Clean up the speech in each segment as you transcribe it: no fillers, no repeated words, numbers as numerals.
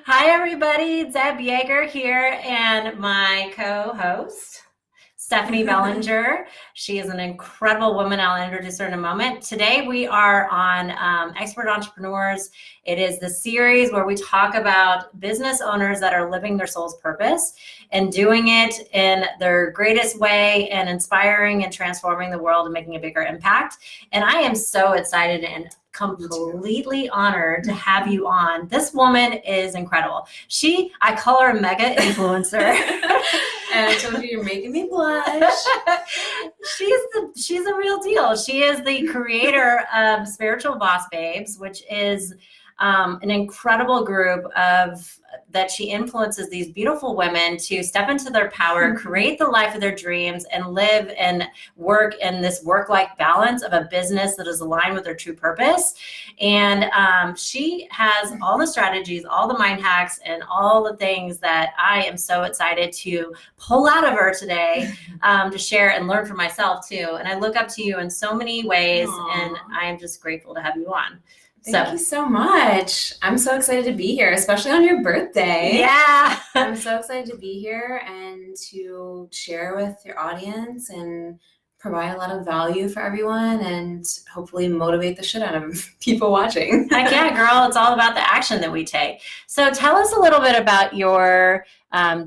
Hi, everybody. Deb Yager here, and my co-host, Stephanie Bellinger. She is an incredible woman. I'll introduce her in a moment. Today, we are on Expert Entrepreneurs. It is the series where we talk about business owners that are living their soul's purpose and doing it in their greatest way and inspiring and transforming the world and making a bigger impact. And I am so excited and completely honored to have you on. This woman is incredible. I call her a mega influencer. And I told you you're making me blush. She's a real deal. She is the creator of Spiritual Boss Babes, which is an incredible group that she influences these beautiful women to step into their power, create the life of their dreams, and live and work in this work-life balance of a business that is aligned with their true purpose. And she has all the strategies, all the mind hacks, and all the things that I am so excited to pull out of her today to share and learn for myself too. And I look up to you in so many ways. Aww. And I am just grateful to have you on. Thank you so much. I'm so excited to be here, especially on your birthday. Yeah. I'm so excited to be here and to share with your audience and provide a lot of value for everyone and hopefully motivate the shit out of people watching. Heck yeah, girl. It's all about the action that we take. So tell us a little bit about your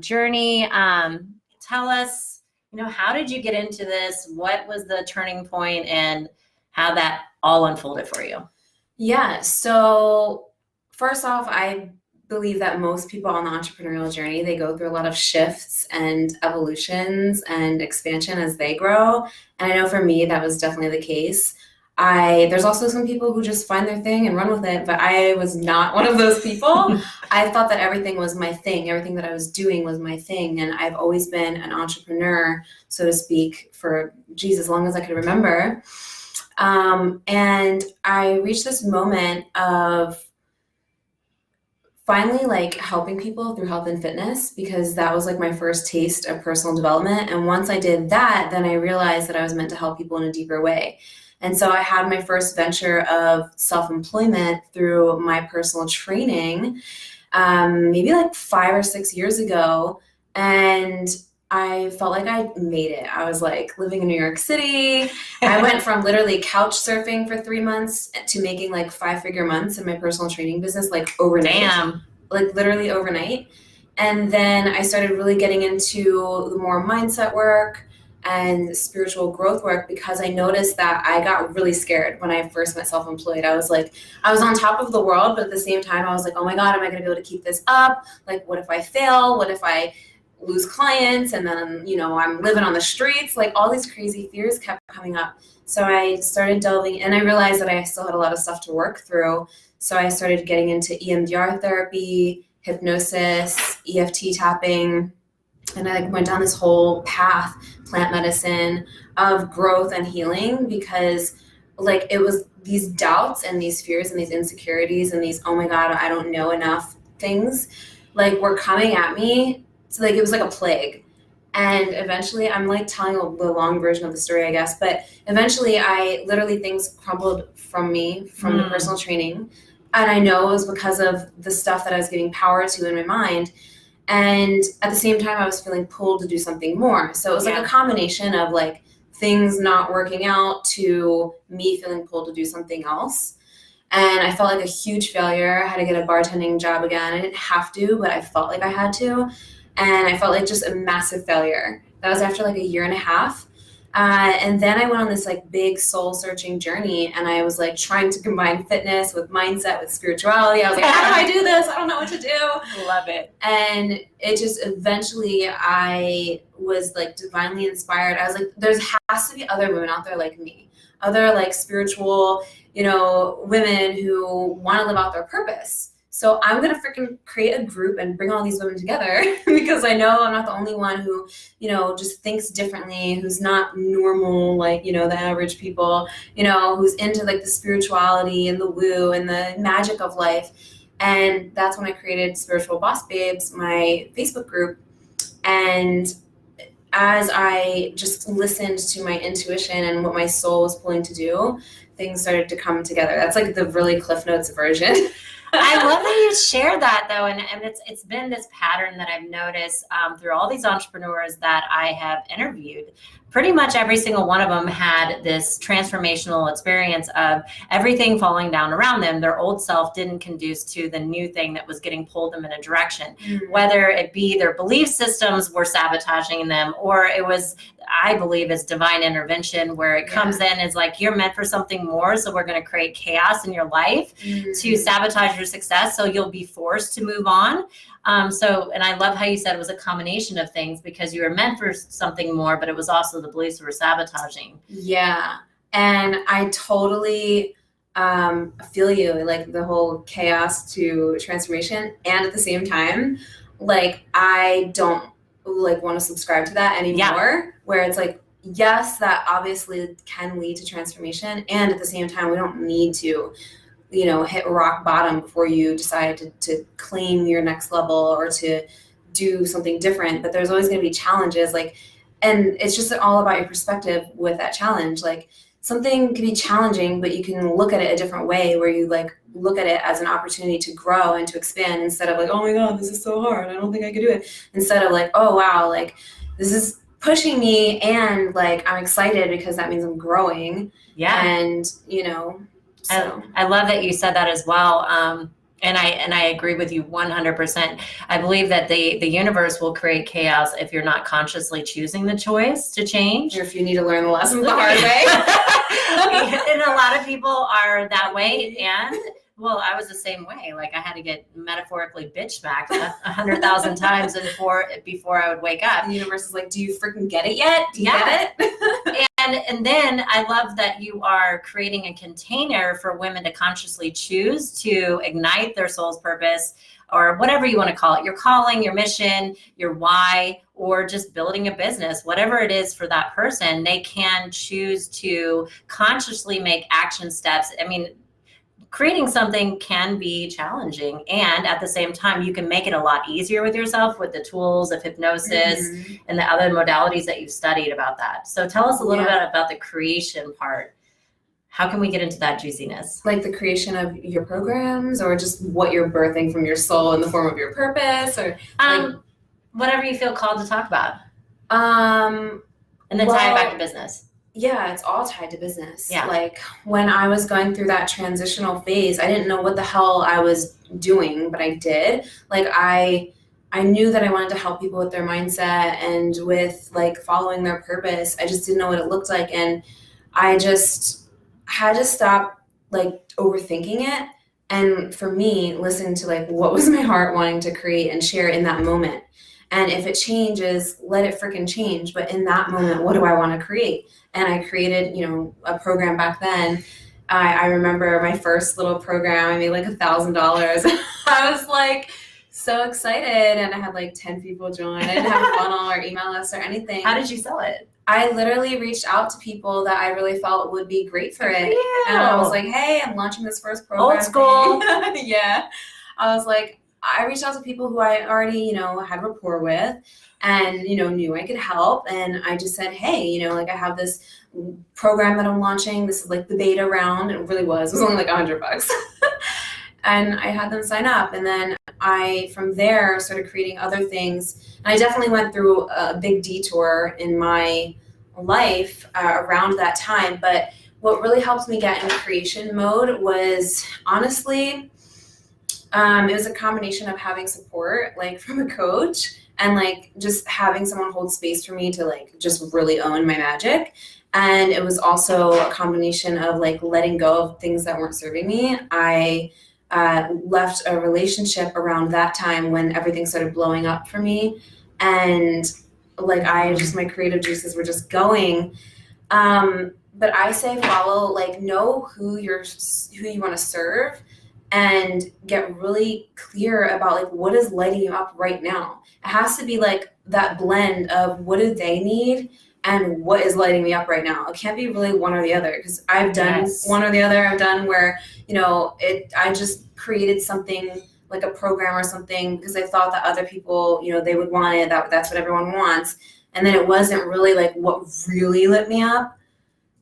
journey. Tell us, how did you get into this? What was the turning point and how that all unfolded for you? Yeah, so first off, I believe that most people on the entrepreneurial journey, they go through a lot of shifts and evolutions and expansion as they grow. And I know for me, that was definitely the case. There's also some people who just find their thing and run with it, but I was not one of those people. I thought that everything was my thing. Everything that I was doing was my thing. And I've always been an entrepreneur, so to speak, for as long as I could remember. And I reached this moment of finally helping people through health and fitness, because that was my first taste of personal development. And once I did that, then I realized that I was meant to help people in a deeper way. And so I had my first venture of self-employment through my personal training, maybe 5 or 6 years ago. And I felt like I made it. I was living in New York City. I went from literally couch surfing for 3 months to making 5-figure months in my personal training business, overnight. Damn. Literally overnight. And then I started really getting into the more mindset work and spiritual growth work, because I noticed that I got really scared when I first went self-employed. I was on top of the world, but at the same time, I was oh my God, am I going to be able to keep this up? What if I fail? What if I lose clients? And then, I'm living on the streets. All these crazy fears kept coming up. So I started delving, and I realized that I still had a lot of stuff to work through. So I started getting into EMDR therapy, hypnosis, EFT tapping, and I went down this whole path, plant medicine, of growth and healing, because it was these doubts and these fears and these insecurities and these, oh my God, I don't know enough things, were coming at me. So it was a plague. And eventually, I'm telling the long version of the story, I guess, but eventually things crumbled from me, from the personal training. And I know it was because of the stuff that I was giving power to in my mind. And at the same time, I was feeling pulled to do something more. So it was a combination of things not working out to me feeling pulled to do something else. And I felt like a huge failure. I had to get a bartending job again. I didn't have to, but I felt like I had to. And I felt just a massive failure. That was after a year and a half. And then I went on this big soul searching journey, and I was trying to combine fitness with mindset, with spirituality. I was how do I do this? I don't know what to do. Love it. And it just eventually, I was divinely inspired. I was there has to be other women out there like me, other spiritual, women who want to live out their purpose. So I'm going to freaking create a group and bring all these women together, because I know I'm not the only one who, just thinks differently, who's not normal, the average people, who's into the spirituality and the woo and the magic of life. And that's when I created Spiritual Boss Babes, my Facebook group. And as I just listened to my intuition and what my soul was pulling to do, things started to come together. That's the really Cliff Notes version. I love that you shared that though, and it's been this pattern that I've noticed through all these entrepreneurs that I have interviewed. Pretty much every single one of them had this transformational experience of everything falling down around them. Their old self didn't conduce to the new thing that was getting pulled them in a direction, whether it be their belief systems were sabotaging them, or it was, I believe, is divine intervention where it comes in as like, you're meant for something more, so we're going to create chaos in your life to sabotage your success, so you'll be forced to move on. And I love how you said it was a combination of things, because you were meant for something more, but it was also the beliefs were sabotaging. Yeah. And I totally feel you, like the whole chaos to transformation. And at the same time, like, I don't like want to subscribe to that anymore, where it's like, yes, that obviously can lead to transformation. And at the same time, we don't need to, hit rock bottom before you decide to claim your next level or to do something different. But there's always going to be challenges, and it's just all about your perspective with that challenge. Like, something can be challenging, but you can look at it a different way, where you look at it as an opportunity to grow and to expand, instead of like, oh my God, this is so hard, I don't think I could do it. Instead of like, oh wow, like this is pushing me, and like I'm excited because that means I'm growing. And so. I love that you said that as well. And I agree with you 100%. I believe that the universe will create chaos if you're not consciously choosing the choice to change. Or if you need to learn the lessons the hard way. And a lot of people are that way. And well, I was the same way. Like, I had to get metaphorically bitch smacked 100,000 times before I would wake up. The universe is like, do you freaking get it yet? Do you get it? And then I love that you are creating a container for women to consciously choose to ignite their soul's purpose, or whatever you want to call it, your calling, your mission, your why, or just building a business, whatever it is for that person. They can choose to consciously make action steps. I mean, creating something can be challenging, and at the same time, you can make it a lot easier with yourself with the tools of hypnosis and the other modalities that you've studied about that. So tell us a little bit about the creation part. How can we get into that juiciness? Like the creation of your programs, or just what you're birthing from your soul in the form of your purpose, or whatever you feel called to talk about. And then tie it back to business. Yeah, it's all tied to business. Yeah. Like, when I was going through that transitional phase, I didn't know what the hell I was doing, but I did. Like, I knew that I wanted to help people with their mindset and with like following their purpose. I just didn't know what it looked like. And I just had to stop like overthinking it. And for me, listen to like what was my heart wanting to create and share in that moment. And if it changes, let it freaking change. But in that moment, what do I want to create? And I created, a program back then. I remember my first little program, I made like $1,000. I was like so excited, and I had like 10 people join. I didn't have a funnel or email list or anything. How did you sell it? I literally reached out to people that I really felt would be great for it. And I was like, hey, I'm launching this first program. Old school. Yeah. I was like, I reached out to people who I already, had rapport with, and, knew I could help. And I just said, hey, like, I have this program that I'm launching. This is like the beta round. It really was. It was only like $100. And I had them sign up. And then I, from there, started creating other things. And I definitely went through a big detour in my life around that time. But what really helped me get in creation mode was, honestly, it was a combination of having support, like from a coach, and like just having someone hold space for me to like just really own my magic. And it was also a combination of like letting go of things that weren't serving me. I left a relationship around that time when everything started blowing up for me. And like my creative juices were just going. But I say follow, like, know who you want to serve, and get really clear about like what is lighting you up right now. It has to be like that blend of what do they need and what is lighting me up right now. It can't be really one or the other, because I've done one or the other. I've done where, I just created something like a program or something because I thought that other people, they would want it, that's what everyone wants. And then it wasn't really like what really lit me up.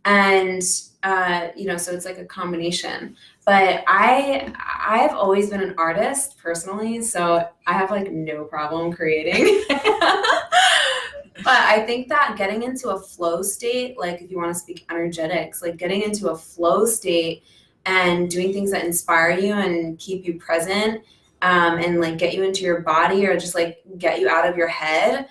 And, so it's like a combination. But I've always been an artist personally, so I have like no problem creating. But I think that getting into a flow state, like if you want to speak energetics, like getting into a flow state and doing things that inspire you and keep you present, and like get you into your body or just like get you out of your head,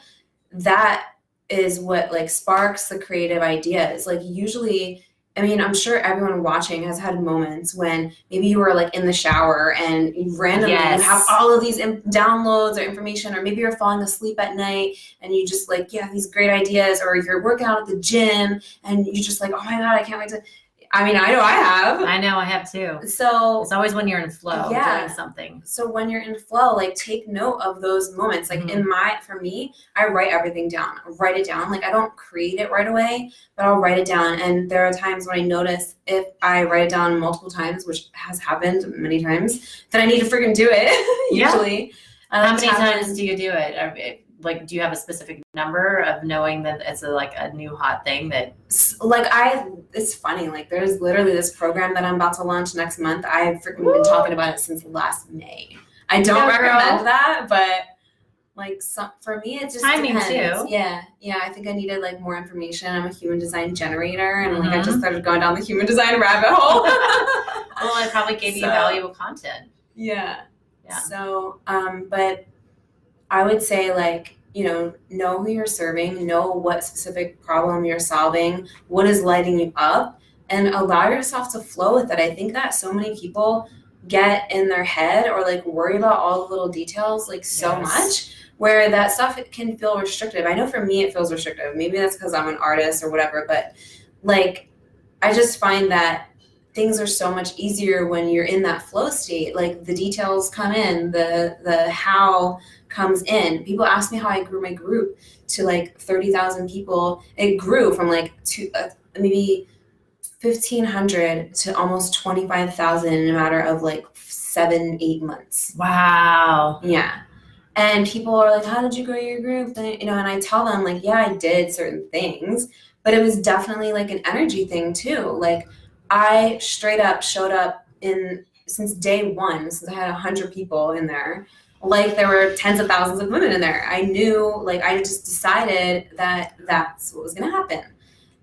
that is what like sparks the creative ideas. Like usually, I mean, I'm sure everyone watching has had moments when maybe you were like in the shower and randomly you have all of these downloads or information, or maybe you're falling asleep at night and you just like, you have these great ideas, or you're working out at the gym and you just like, oh my God, I can't wait to, I mean, I know I have too. So it's always when you're in flow doing something. So when you're in flow, like take note of those moments. Like for me, I write everything down. Write it down. Like I don't create it right away, but I'll write it down. And there are times when I notice if I write it down multiple times, which has happened many times, that I need to freaking do it. Usually. How many times do you do it? Like, do you have a specific number of knowing that it's a new hot thing that it's funny, like there's literally this program that I'm about to launch next month. I've freaking been talking about it since last May. I don't recommend that, but like for me, it just timing depends. Too. Yeah. I think I needed like more information. I'm a human design generator, and like I just started going down the human design rabbit hole. Well, it probably gave you valuable content. Yeah. So, but I would say like, know who you're serving, know what specific problem you're solving, what is lighting you up, and allow yourself to flow with it. I think that so many people get in their head or like worry about all the little details like so much, where that stuff can feel restrictive. I know for me it feels restrictive. Maybe that's because I'm an artist or whatever, but like I just find that things are so much easier when you're in that flow state. Like the details come in, the how comes in. People ask me how I grew my group to like 30,000 people. It grew from like maybe 1,500 to almost 25,000 in a matter of like 7-8 months. Wow. Yeah. And people are like, how did you grow your group? And, and I tell them like, yeah, I did certain things, but it was definitely like an energy thing too. Like I straight up showed up since day one, since I had 100 people in there, like there were tens of thousands of women in there. I knew, like I just decided that that's what was going to happen.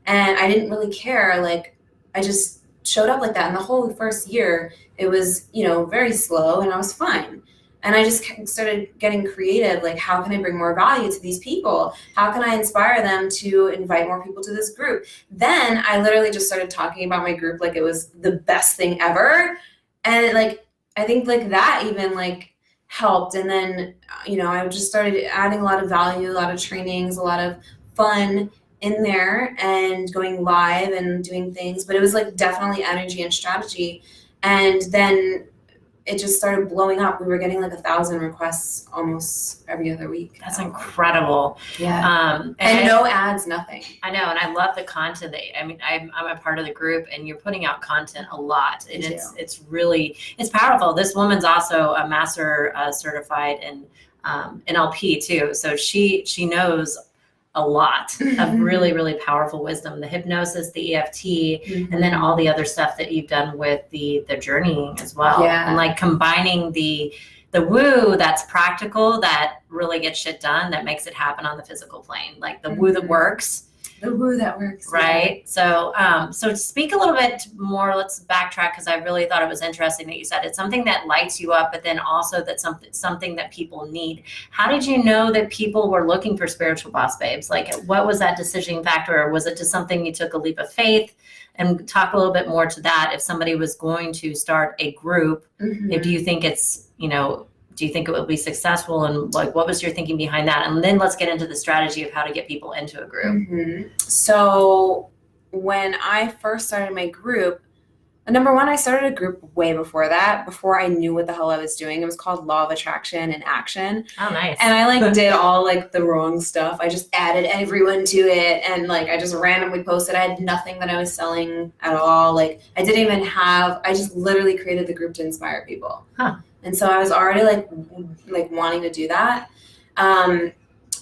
And I didn't really care. Like I just showed up like that. And the whole first year, it was, very slow and I was fine. And I just started getting creative. Like, how can I bring more value to these people? How can I inspire them to invite more people to this group? Then I literally just started talking about my group like it was the best thing ever. And like, I think like that even like helped. And then, I just started adding a lot of value, a lot of trainings, a lot of fun in there and going live and doing things. But it was like definitely energy and strategy. And then it just started blowing up. We were getting like 1,000 requests almost every other week. That's incredible. Yeah. And no ads, nothing. I know. And I love the content I'm a part of the group, and you're putting out content a lot. And it's really powerful. This woman's also a master certified in NLP too. So she knows a lot of really, really powerful wisdom, the hypnosis, the EFT, and then all the other stuff that you've done with the journeying as well. Yeah. And like combining the woo that's practical, that really gets shit done, that makes it happen on the physical plane, like the woo that works. The woo that works. Right. Yeah. So speak a little bit more, let's backtrack, because I really thought it was interesting that you said it's something that lights you up, but then also that's something that people need. How did you know that people were looking for spiritual boss babes? Like, what was that decision factor? Or was it just something you took a leap of faith? And talk a little bit more to that. If somebody was going to start a group, do you think it's, do you think it will be successful? And like, what was your thinking behind that? And then let's get into the strategy of how to get people into a group. So when I first started my group, number one, I started a group way before that, before I knew what the hell I was doing. It was called Law of Attraction in Action. Oh, nice. And I like did all like the wrong stuff. I just added everyone to it. And like, I just randomly posted. I had nothing that I was selling at all. Like I just literally created the group to inspire people. And so I was already like wanting to do that. And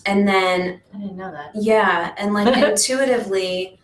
then I didn't know that. Yeah. And like intuitively,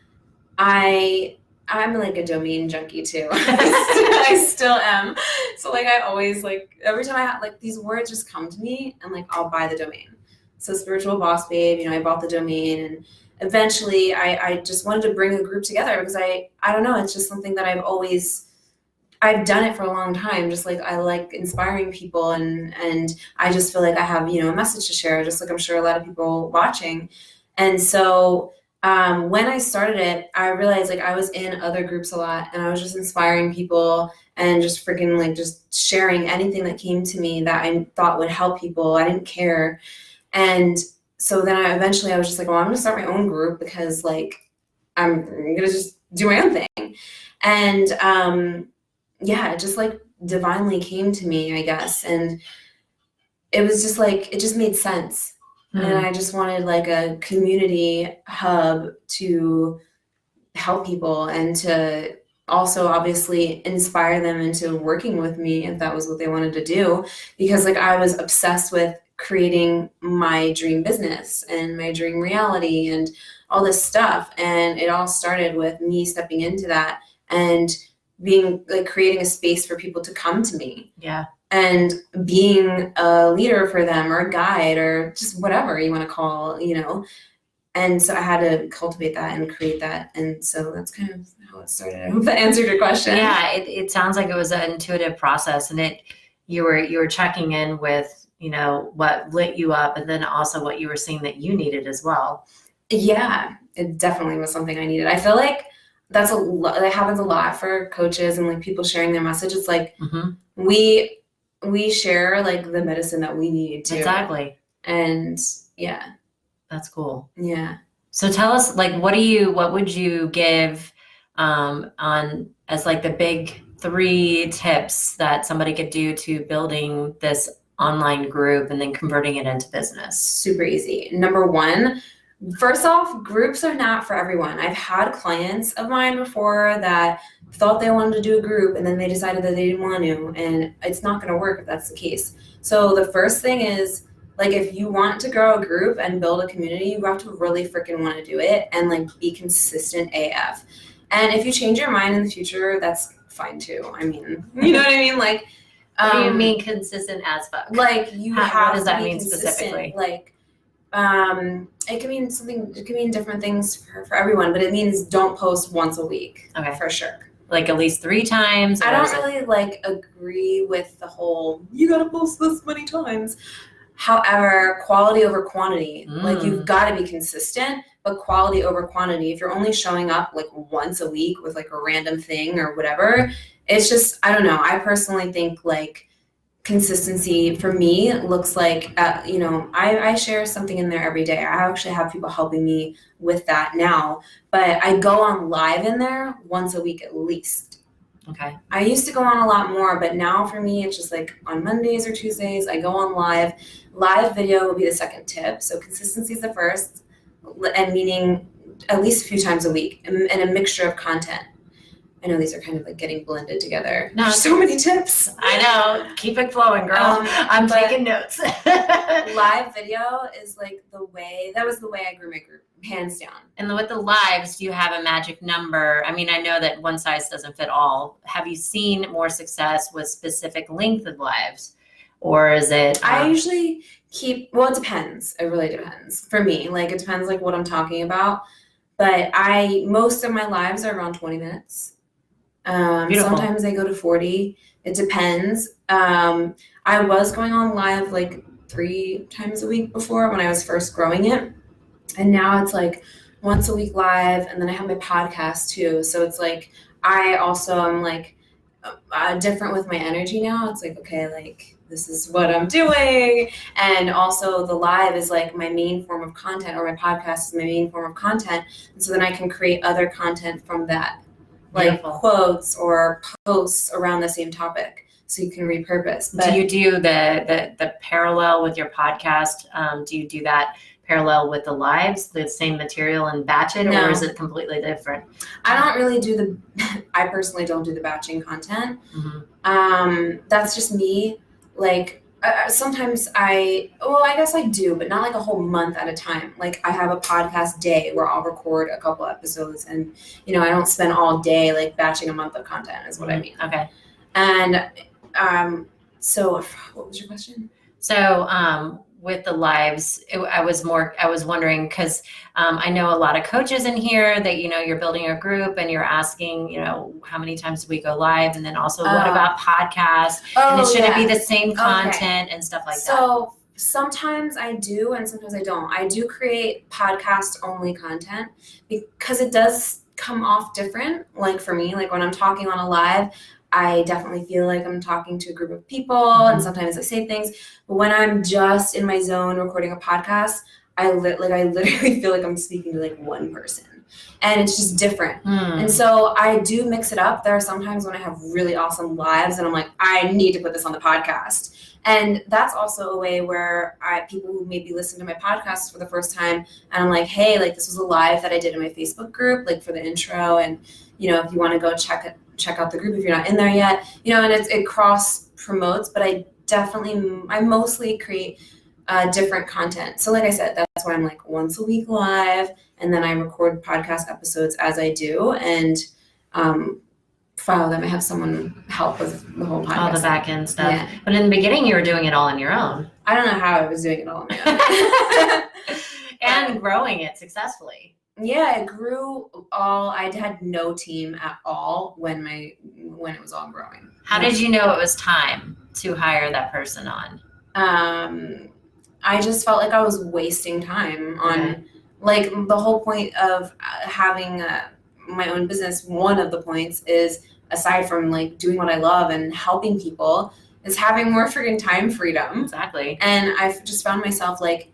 I'm like a domain junkie too. I still am. So like I always like every time I have like these words just come to me and like I'll buy the domain. So Spiritual Boss Babe, you know, I bought the domain and eventually I just wanted to bring a group together because I don't know, it's just something that I've done it for a long time. Just like I like inspiring people and I just feel like I have, you know, a message to share, just like I'm sure a lot of people watching. And so when I started it, I realized like I was in other groups a lot and I was just inspiring people and just freaking like just sharing anything that came to me that I thought would help people. I didn't care. And so then eventually I was just like, well, I'm gonna start my own group because like I'm gonna just do my own thing. And yeah, it just like divinely came to me, I guess. And it was just like, it just made sense. And I just wanted like a community hub to help people and to also obviously inspire them into working with me if that was what they wanted to do. Because like I was obsessed with creating my dream business and my dream reality and all this stuff. And it all started with me stepping into that and being like creating a space for people to come to me. Yeah. And being a leader for them or a guide or just whatever you want to call, you know. And so I had to cultivate that and create that. And so that's kind of how it started. I hope that answered your question. Yeah, it sounds like it was an intuitive process, and you were checking in with, you know, what lit you up, and then also what you were seeing that you needed as well. Yeah, it definitely was something I needed. I feel like that happens a lot for coaches and like people sharing their message. It's like we share like the medicine that we need too. Exactly. And yeah. That's cool. Yeah. So tell us, like, what would you give on as like the big 3 tips that somebody could do to building this online group and then converting it into business? Super easy. Number 1, first off, groups are not for everyone. I've had clients of mine before that thought they wanted to do a group and then they decided that they didn't want to, and it's not going to work if that's the case. So the first thing is, like, if you want to grow a group and build a community, you have to really freaking want to do it and like be consistent AF. And if you change your mind in the future, that's fine too. I mean, you know what I mean? Like, what do you mean consistent as fuck? Like you have what does that to be mean consistent. specifically? Like, it can mean something. It can mean different things for everyone, but it means don't post once a week. Okay, for sure. Like at least 3 times. I don't really like agree with the whole you gotta post this many times. However, quality over quantity. Like you've got to be consistent, but quality over quantity. If you're only showing up like once a week with like a random thing or whatever, it's just, I don't know. I personally think like consistency for me looks like, you know, I share something in there every day. I actually have people helping me with that now, but I go on live in there once a week at least. Okay. I used to go on a lot more, but now for me, it's just like on Mondays or Tuesdays, I go on live. Live video will be the second tip. So consistency is the first, and meaning at least a few times a week and a mixture of content. I know these are kind of like getting blended together. No, there's so many tips. I know. Keep it flowing, girl. I'm taking notes. Live video is like that was the way I grew my group, hands down. And with the lives, do you have a magic number? I mean, I know that one size doesn't fit all. Have you seen more success with specific length of lives? Or is it? I usually well, it depends. It really depends for me. Like it depends like what I'm talking about. But most of my lives are around 20 minutes. Sometimes they go to 40. It depends. I was going on live like 3 times a week before when I was first growing it. And now it's like once a week live. And then I have my podcast too. So it's like, I also am like different with my energy now. It's like, okay, like this is what I'm doing. And also the live is like my main form of content, or my podcast is my main form of content. And so then I can create other content from that. Like Beautiful. Quotes or posts around the same topic, so you can repurpose. But do you do the parallel with your podcast? Do you do that parallel with the lives, the same material and batch it, No. or is it completely different? I don't really do I personally don't do the batching content. Mm-hmm. That's just me. Like Sometimes I guess I do, but not like a whole month at a time. Like I have a podcast day where I'll record a couple episodes, and I don't spend all day like batching a month of content is what I mean. Okay. And so what was your question? So with the lives, I was wondering because I know a lot of coaches in here that, you're building a group and you're asking, how many times do we go live? And then also what about podcasts? And it shouldn't be the same content and stuff like that. So sometimes I do and sometimes I don't. I do create podcast only content because it does come off different. Like for me, like when I'm talking on a live, I definitely feel like I'm talking to a group of people, and sometimes I say things. But when I'm just in my zone recording a podcast, I literally feel like I'm speaking to like one person, and it's just different. And so I do mix it up. There are some times when I have really awesome lives, and I'm like, I need to put this on the podcast. And that's also a way where people who maybe listen to my podcast for the first time, and I'm like, hey, like this was a live that I did in my Facebook group, like for the intro, and if you want to go check out the group if you're not in there yet, and it cross promotes, but I mostly create different content. So like I said, that's why I'm like once a week live, and then I record podcast episodes as I do, and file them. I have someone help with the whole podcast. All the back end stuff. Yeah. But in the beginning, you were doing it all on your own. I don't know how I was doing it all on my own. And growing it successfully. Yeah, it grew I had no team at all when it was all growing. How did you know it was time to hire that person on? I just felt like I was wasting time on like the whole point of having my own business. One of the points is, aside from like doing what I love and helping people, is having more freaking time freedom. Exactly. And I've just found myself like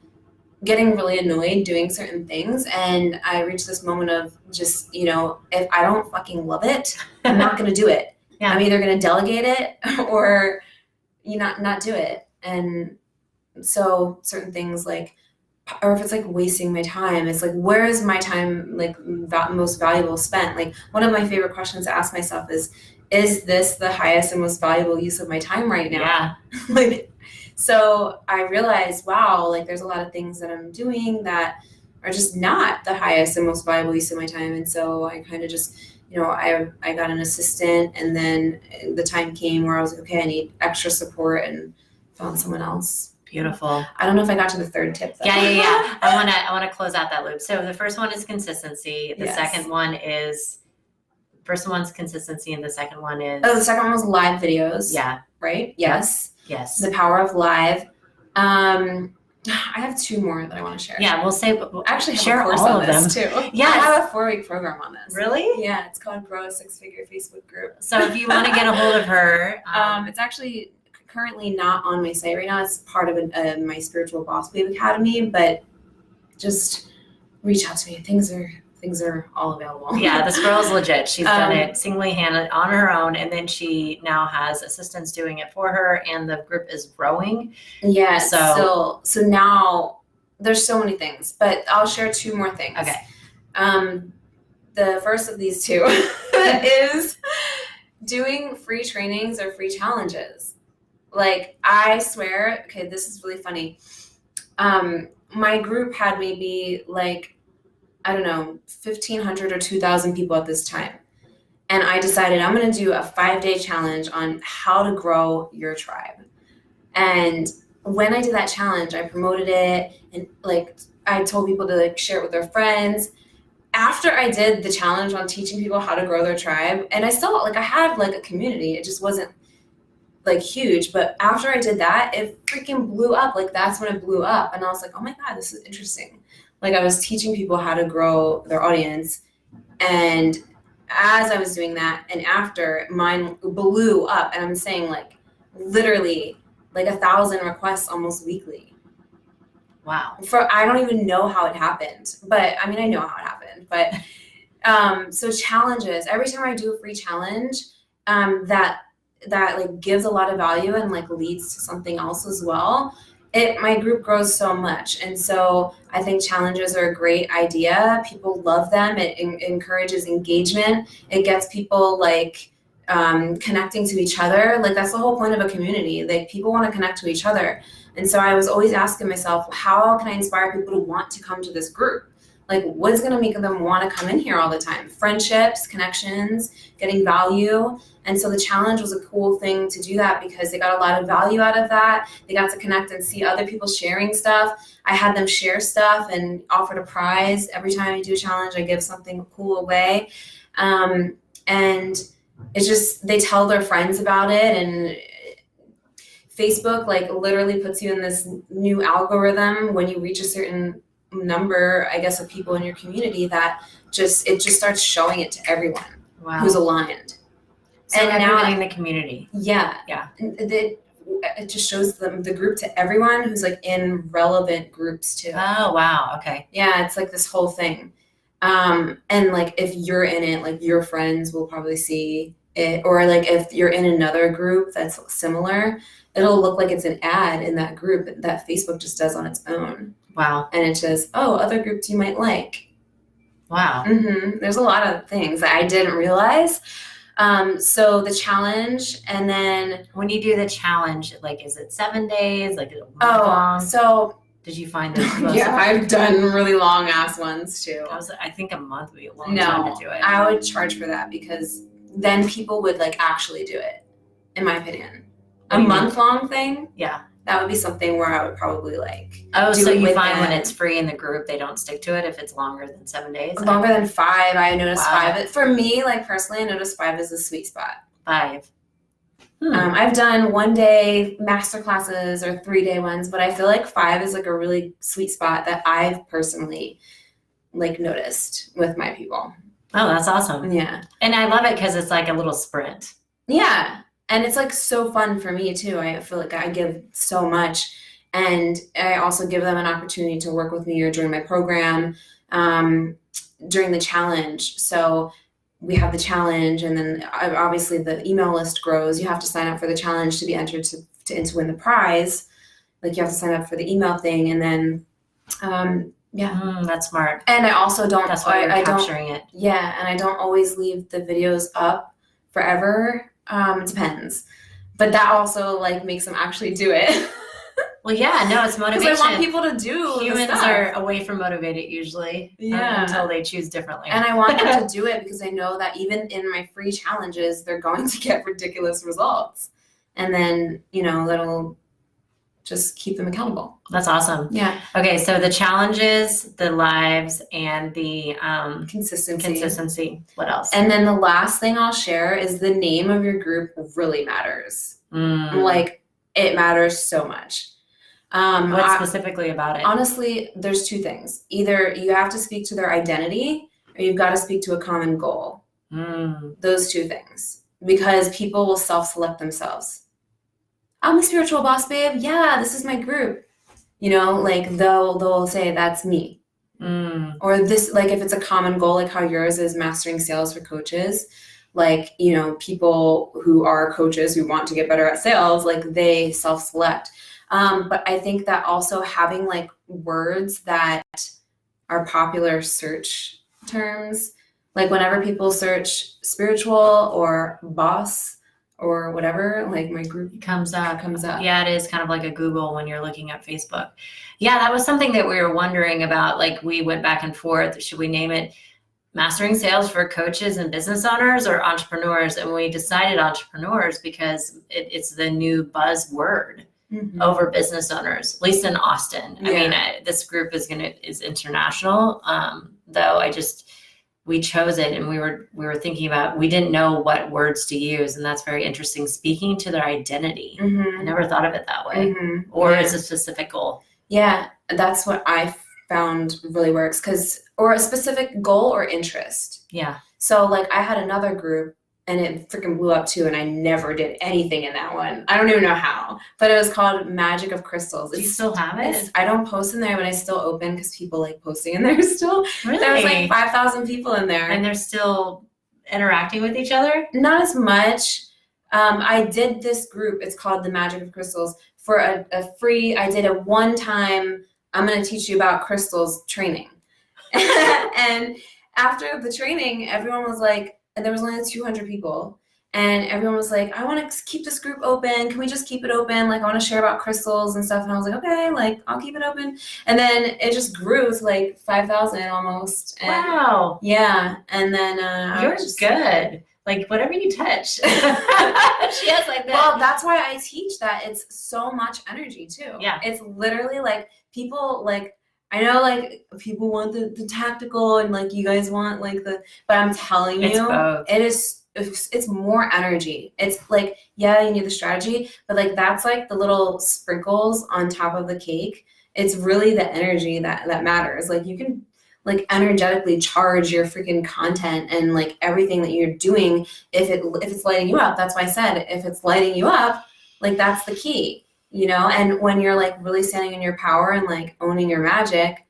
getting really annoyed doing certain things, and I reached this moment of just, if I don't fucking love it, I'm not going to do it. Yeah. I'm either going to delegate it or not do it. And so certain things like, or if it's like wasting my time, it's like, where is my time like that most valuable spent? Like one of my favorite questions to ask myself is this the highest and most valuable use of my time right now? Yeah. So I realized, wow, like there's a lot of things that I'm doing that are just not the highest and most valuable use of my time. And so I kind of just, I got an assistant, and then the time came where I was like, okay, I need extra support, and found someone else. Beautiful. I don't know if I got to the third tip though. Yeah. I want to close out that loop. So the first one is consistency. The second one is, first one's consistency, and the second one is. Oh, the second one was live videos. Yeah. Right? Yes. Yes. The power of live. I have two more that I want to share. Yeah, we'll actually share a course all on of this them too. Yeah, I have a 4-week program on this. Really? Yeah, it's called Grow a 6-Figure Facebook group. So if you want to get a hold of her, it's actually currently not on my site right now. It's part of my Spiritual Boss Babe Academy, but just reach out to me. Things are all available. Yeah, this girl's legit. She's done it single-handed on her own, and then she now has assistants doing it for her, and the group is growing. Yeah, so now there's so many things, but I'll share two more things. Okay. The first of these two is doing free trainings or free challenges. Like, I swear, okay, this is really funny. My group had maybe like, I don't know, 1,500 or 2,000 people at this time. And I decided I'm going to do a 5-day challenge on how to grow your tribe. And when I did that challenge, I promoted it, and like I told people to like share it with their friends. After I did the challenge on teaching people how to grow their tribe, and I still like I had like a community, it just wasn't like huge, but after I did that, it freaking blew up. Like that's when it blew up, and I was like, oh my God, this is interesting. Like I was teaching people how to grow their audience, and as I was doing that, and after, mine blew up, and I'm saying like literally like 1,000 requests almost weekly. Wow. I don't even know how it happened, but I mean, I know how it happened, but so challenges, every time I do a free challenge, that like gives a lot of value and like leads to something else as well, my group grows so much. And so I think challenges are a great idea. People love them. It encourages engagement. It gets people like connecting to each other. Like that's the whole point of a community. Like people want to connect to each other. And so I was always asking myself, how can I inspire people to want to come to this group? Like what's going to make them want to come in here all the time? Friendships, connections, getting value. And so the challenge was a cool thing to do that because they got a lot of value out of that. They got to connect and see other people sharing stuff. I had them share stuff and offered a prize. Every time I do a challenge, I give something cool away. And it's just, they tell their friends about it, and Facebook like literally puts you in this new algorithm when you reach a certain number, I guess, of people in your community that it just starts showing it to everyone who's aligned. So and everyone in the community. Yeah. It just shows them the group to everyone who's like in relevant groups too. Oh, wow. Okay. Yeah. It's like this whole thing. And like, if you're in it, like your friends will probably see it, or like if you're in another group that's similar, it'll look like it's an ad in that group that Facebook just does on its own. Wow. And it says, oh, other groups you might like. Wow. There's a lot of things that I didn't realize. So the challenge, and then when you do the challenge, like, is it 7 days? Like, is it long? So did you find those? Yeah, I've done really long ass ones too. I think a month would be a long time to do it. I would charge for that because then people would like actually do it, in my opinion. A month long thing? Yeah. That would be something where I would probably like. Oh, so you find when it's free in the group, they don't stick to it if it's longer than 7 days? Longer than 5, I noticed 5. For me, like personally, I noticed 5 is the sweet spot. 5. I've done 1 day master classes or 3-day ones, but I feel like 5 is like a really sweet spot that I've personally like noticed with my people. Oh, that's awesome. Yeah. And I love it because it's like a little sprint. Yeah. And it's like so fun for me too. I feel like I give so much, and I also give them an opportunity to work with me or join my program during the challenge. So we have the challenge, and then obviously the email list grows. You have to sign up for the challenge to be entered to win the prize. Like you have to sign up for the email thing, and then that's smart. And I also don't. That's why you're capturing it. Yeah, and I don't always leave the videos up forever. It depends, but that also like makes them actually do it. Well, yeah, no, it's motivation. Because I want people to do. Humans are away from motivated usually, until they choose differently. And I want them to do it because I know that even in my free challenges, they're going to get ridiculous results, and then that'll just keep them accountable. That's awesome. Yeah. Okay, so the challenges, the lives, and the consistency. What else? And then the last thing I'll share is the name of your group really matters. Like it matters so much. What specifically about it? Honestly, there's 2 things. Either you have to speak to their identity, or you've got to speak to a common goal. Those 2 things, because people will self-select themselves. I'm a spiritual boss, babe. Yeah, this is my group. Like they'll say that's me. Or this, like if it's a common goal, like how yours is mastering sales for coaches, like, people who are coaches who want to get better at sales, like they self-select. But I think that also having like words that are popular search terms, like whenever people search spiritual or boss or whatever, like my group comes up. Yeah, it is kind of like a Google when you're looking at Facebook. Yeah, that was something that we were wondering about. Like we went back and forth. Should we name it Mastering Sales for Coaches and Business Owners or Entrepreneurs? And we decided Entrepreneurs because it's the new buzzword over business owners, at least in Austin. Yeah. I mean, this group is international, though we chose it, and we were thinking about, we didn't know what words to use, and that's very interesting. Speaking to their identity. I never thought of it that way. Or as a specific goal. Yeah, that's what I found really works, or a specific goal or interest. Yeah. So like I had another group, and it freaking blew up too, and I never did anything in that one. I don't even know how, but it was called Magic of Crystals. Do you still have it? I don't post in there, but I still open because people like posting in there still. Really? There was like 5,000 people in there. And they're still interacting with each other? Not as much. I did this group, it's called the Magic of Crystals, for a free, I did a one-time, I'm going to teach you about crystals training. And after the training, everyone was like, and there was only 200 people. And everyone was like, I want to keep this group open. Can we just keep it open? Like, I want to share about crystals and stuff. And I was like, okay, like, I'll keep it open. And then it just grew to like 5,000 almost. And wow. yeah. And then you're good. Like, whatever you touch. She has like that. Well, that's why I teach that. It's so much energy too. Yeah. It's literally like people like, I know like people want the tactical and like you guys want like but I'm telling you, it's more energy. It's like, yeah, you need the strategy, but like that's like the little sprinkles on top of the cake. It's really the energy that matters. Like you can like energetically charge your freaking content and like everything that you're doing if it's lighting you up. That's why I said if it's lighting you up, like that's the key. You know, and when you're like really standing in your power and like owning your magic,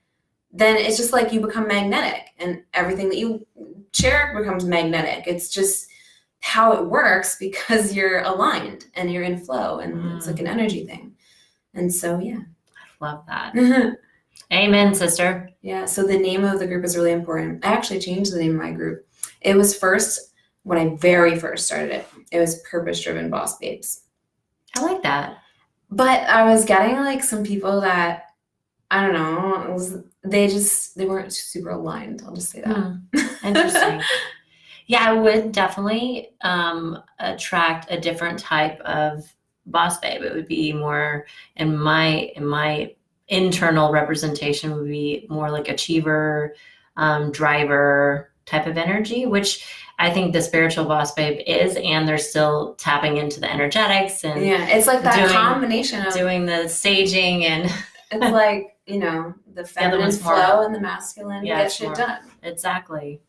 then it's just like you become magnetic and everything that you share becomes magnetic. It's just how it works because you're aligned and you're in flow and it's like an energy thing. And so, yeah. I love that. Amen, sister. Yeah. So the name of the group is really important. I actually changed the name of my group. It was first, when I very first started it, it was Purpose Driven Boss Babes. I like that. But I was getting like some people that, I don't know, they weren't super aligned. I'll just say that. Interesting. Yeah, I would definitely attract a different type of boss babe. It would be more in my internal representation would be more like achiever, driver type of energy, which I think the spiritual boss babe is, and they're still tapping into the energetics and it's like that combination of doing the staging and it's like, you know, the feminine flow and the masculine get shit done. Exactly.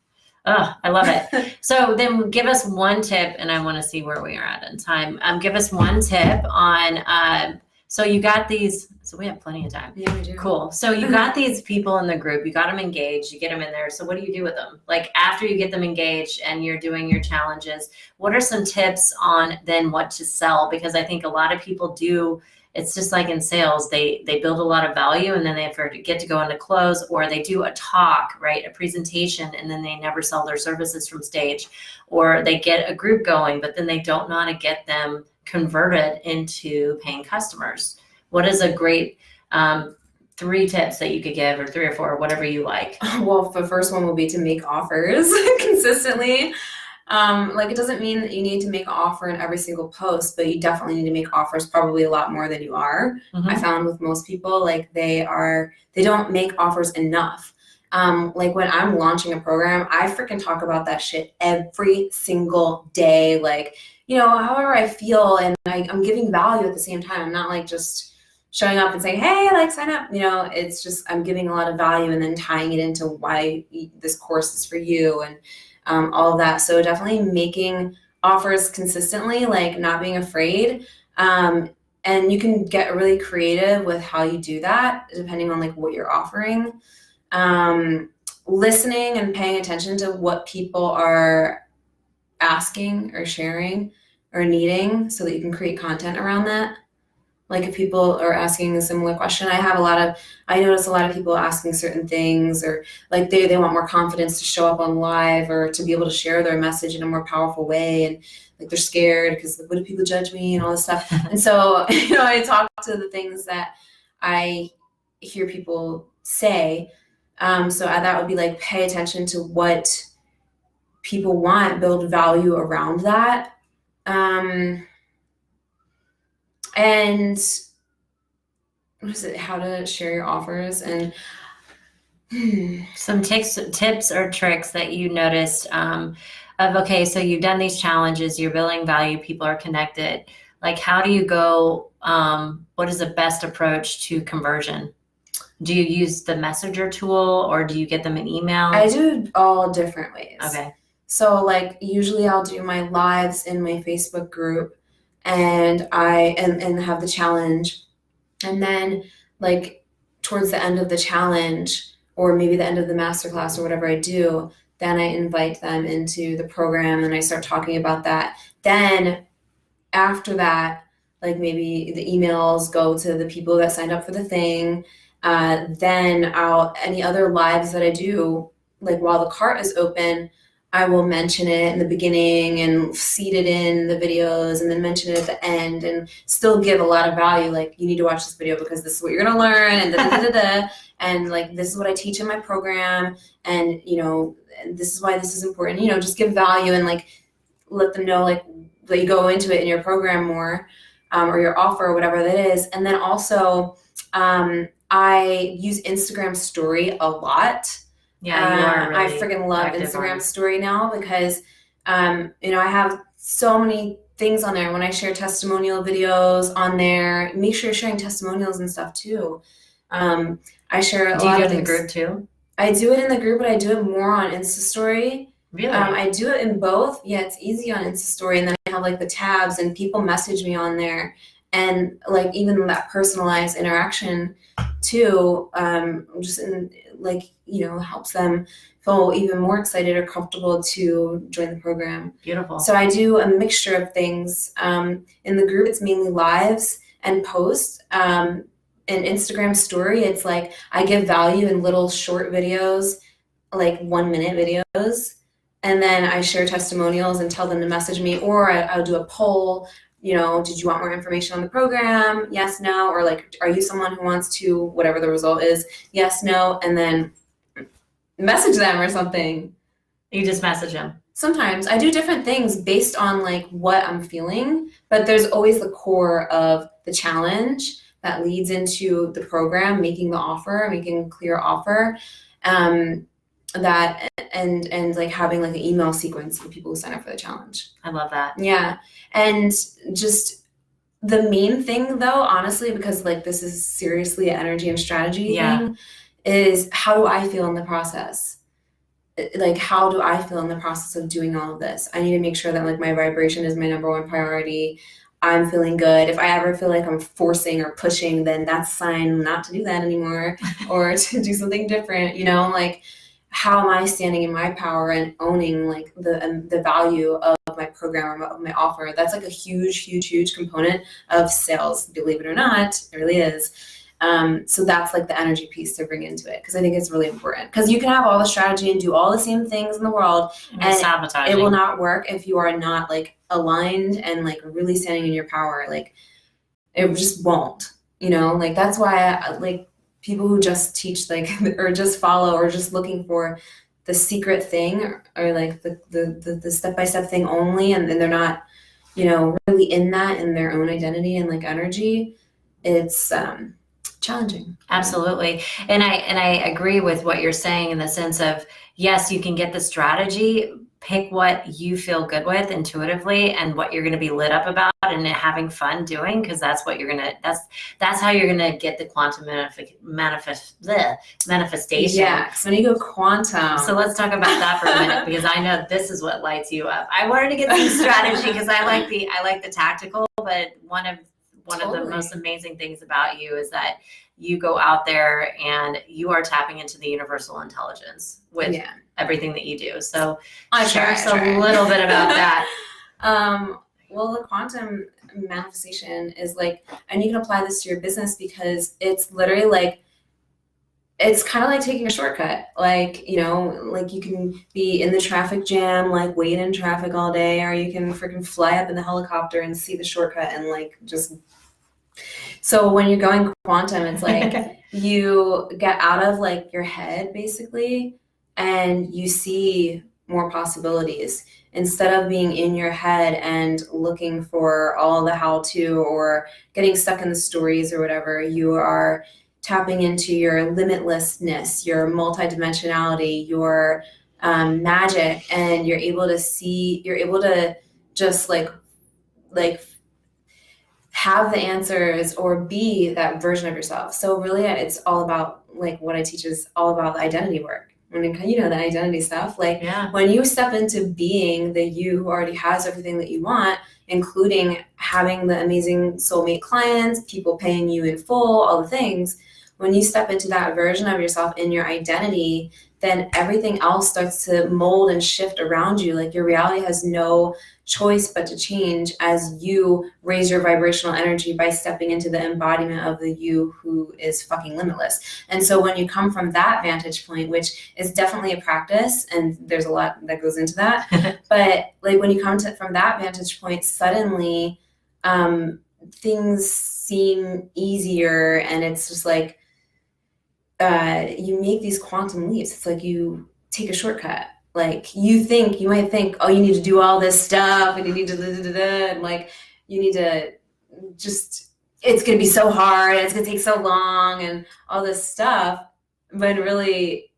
Oh, I love it. So then give us one tip, and I want to see where we are at in time. Give us one tip on, so you got these, so we have plenty of time. Yeah, we do. Cool. So you got these people in the group, you got them engaged, you get them in there. So what do you do with them? Like after you get them engaged and you're doing your challenges, what are some tips on then what to sell? Because I think a lot of people do, it's just like in sales, they build a lot of value and then they get to go into close, or they do a talk, right? A presentation, and then they never sell their services from stage, or they get a group going, but then they don't know how to get them converted into paying customers. What is a great 3 tips that you could give, or 3 or 4, whatever you like? Well, the first one will be to make offers consistently. Like it doesn't mean that you need to make an offer in every single post, but you definitely need to make offers probably a lot more than you are. I found with most people, like they don't make offers enough. Like when I'm launching a program, I freaking talk about that shit every single day. Like, you know, however I feel, and I'm giving value at the same time. I'm not like just showing up and saying, hey, like sign up. You know, it's just I'm giving a lot of value and then tying it into why this course is for you and all of that. So definitely making offers consistently, like not being afraid. And you can get really creative with how you do that, depending on like what you're offering. Listening and paying attention to what people are asking or sharing or needing so that you can create content around that. Like if people are asking a similar question, I notice a lot of people asking certain things, or like they want more confidence to show up on live or to be able to share their message in a more powerful way. And like they're scared because what do people judge me and all this stuff. And so, you know, I talk to the things that I hear people say. So that would be like, pay attention to what people want, build value around that. And what is it? How to share your offers and some tips or tricks that you noticed okay, so you've done these challenges, you're building value, people are connected. Like, how do you go? What is the best approach to conversion? Do you use the messenger tool, or do you get them an email? I do all different ways. Okay. So like usually I'll do my lives in my Facebook group, and and have the challenge, and then like towards the end of the challenge, or maybe the end of the masterclass or whatever I do, then I invite them into the program and I start talking about that. Then after that, like maybe the emails go to the people that signed up for the thing. Then any other lives that I do, like while the cart is open, I will mention it in the beginning and seed it in the videos and then mention it at the end and still give a lot of value. Like, you need to watch this video because this is what you're going to learn and da, da, da, da, da. And like, this is what I teach in my program. And, you know, and this is why this is important, you know, just give value and like, let them know like that you go into it in your program more, or your offer or whatever that is. And then also, I use Instagram story a lot. Yeah, you are really I freaking love active Instagram on- story now because, you know, I have so many things on there. When I share testimonial videos on there, make sure you're sharing testimonials and stuff too. I share a Do you lot do of it in the things. group too? I do it in the group, but I do it more on Insta story. Really? I do it in both. Yeah, it's easy on Insta story, and then I have like the tabs, and people message me on there, and like even that personalized interaction too, just in, like, you know, helps them feel even more excited or comfortable to join the program. Beautiful. So I do a mixture of things. In the group, it's mainly lives and posts. In Instagram story, it's like I give value in little short videos, like 1 minute videos. And then I share testimonials and tell them to message me, or I'll do a poll, you know, did you want more information on the program? Yes, no, or like, are you someone who wants to, whatever the result is, yes, no, and then message them or something. You just message them. Sometimes I do different things based on like what I'm feeling, but there's always the core of the challenge that leads into the program, making the offer, making a clear offer. That and like having like an email sequence for people who sign up for the challenge. I love that. Yeah. And just the main thing though, honestly, because like this is seriously an energy and strategy thing, is how do I feel in the process? Like, how do I feel in the process of doing all of this? I need to make sure that like my vibration is my number one priority. I'm feeling good. If I ever feel like I'm forcing or pushing, then that's a sign not to do that anymore or to do something different, you know, like, how am I standing in my power and owning like the value of my program or of my offer? That's like a huge component of sales, believe it or not, it really is. So that's like the energy piece to bring into it, because I think it's really important, because you can have all the strategy and do all the same things in the world, and sabotaging. it will not work if you are not like aligned and like really standing in your power. Like, it just won't, you know, like that's why like people who just teach like or just follow or just looking for the secret thing or like the step-by-step thing only, and then they're not, you know, really in that in their own identity and like energy, it's challenging. Absolutely. And I agree with what you're saying in the sense of, yes, you can get the strategy, pick what you feel good with intuitively and what you're going to be lit up about and having fun doing, because that's what you're going to, that's how you're going to get the quantum manifestation. Yeah, because when you go quantum. So let's talk about that for a minute, because I know this is what lights you up. I wanted to get some strategy because I like the tactical, but one of the most amazing things about you is that you go out there and you are tapping into the universal intelligence with everything that you do. So share us a little bit about that. Well, the quantum manifestation is like, and you can apply this to your business, because it's literally like, it's kind of like taking a shortcut. Like, you know, like you can be in the traffic jam, like wait in traffic all day, or you can freaking fly up in the helicopter and see the shortcut and like just. So when you're going quantum, it's like you get out of like your head basically, and you see more possibilities instead of being in your head and looking for all the how-to or getting stuck in the stories or whatever. You are tapping into your limitlessness, your multidimensionality, your magic, and you're able to just like have the answers or be that version of yourself. So really it's all about, like, what I teach is all about the identity work. When you know, the identity stuff, like when you step into being the you who already has everything that you want, including having the amazing soulmate clients, people paying you in full, all the things, when you step into that version of yourself in your identity, then everything else starts to mold and shift around you. Like your reality has no choice but to change as you raise your vibrational energy by stepping into the embodiment of the you who is fucking limitless. And so when you come from that vantage point, which is definitely a practice, and there's a lot that goes into that, but like when you come from that vantage point, suddenly things seem easier, and it's just like you make these quantum leaps. It's like you take a shortcut. Like you might think, oh, you need to do all this stuff and you need to and like you need to just, it's going to be so hard, it's going to take so long and all this stuff. But really